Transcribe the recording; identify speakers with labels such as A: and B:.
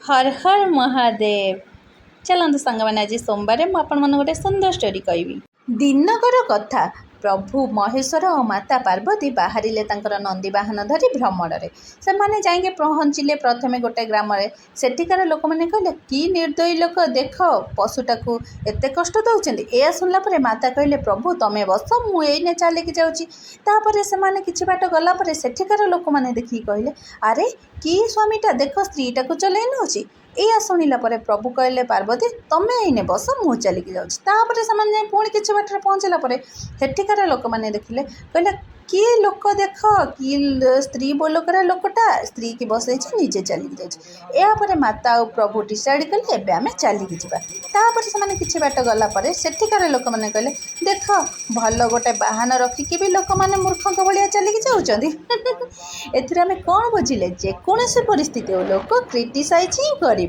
A: हर हर महादेव। चलतु सांग मैंने आज सोमवार मुझे गोटे सुंदर स्टोरी कहबी। दिनकर कथा प्रभु महेश्वर और माता पार्वती बाहर नंदी वाहन धरी भ्रमण से मैंने जाइए पहुँचले प्रथमे गोटे ग्राम सेठिकार लोक मैंने कहले कि निर्दयी लोक देख पशुटा को एत कष्ट दौरान। यह शुणला माता कहले प्रभु तमें बस मुझे चलिकी जाऊँगी। से कि बाट गलापर सेठिकार लोक मैंने देखिए कहले अरे कि स्वामीटा देख स्त्रीटा को चलै नौची। या शुणिला प्रभु कहले पार्वती तमें आईने बस मु चलिकी जाऊँगी। से पुणी कि बाट पहुँचला सेठिकार लोक मैंने देखिले कहले किए लोक देख कि स्त्री बोलकर लोकटा स्त्री की बसई निजे चलिकी जापर। माता और प्रभु डिसाइड कले एबे आमे चलिकी जापर। से बाट गलापर सेठिकार लोक मैंने कहले देख भल गोटे बाहन रखिकी भी लोक मैंने मूर्खक भाया चलिकी जाऊँगी। एथिरे आमे कौन बुझिले जेकोसी परिस्थिति लोक क्रिटिसाइज ही करेंगे।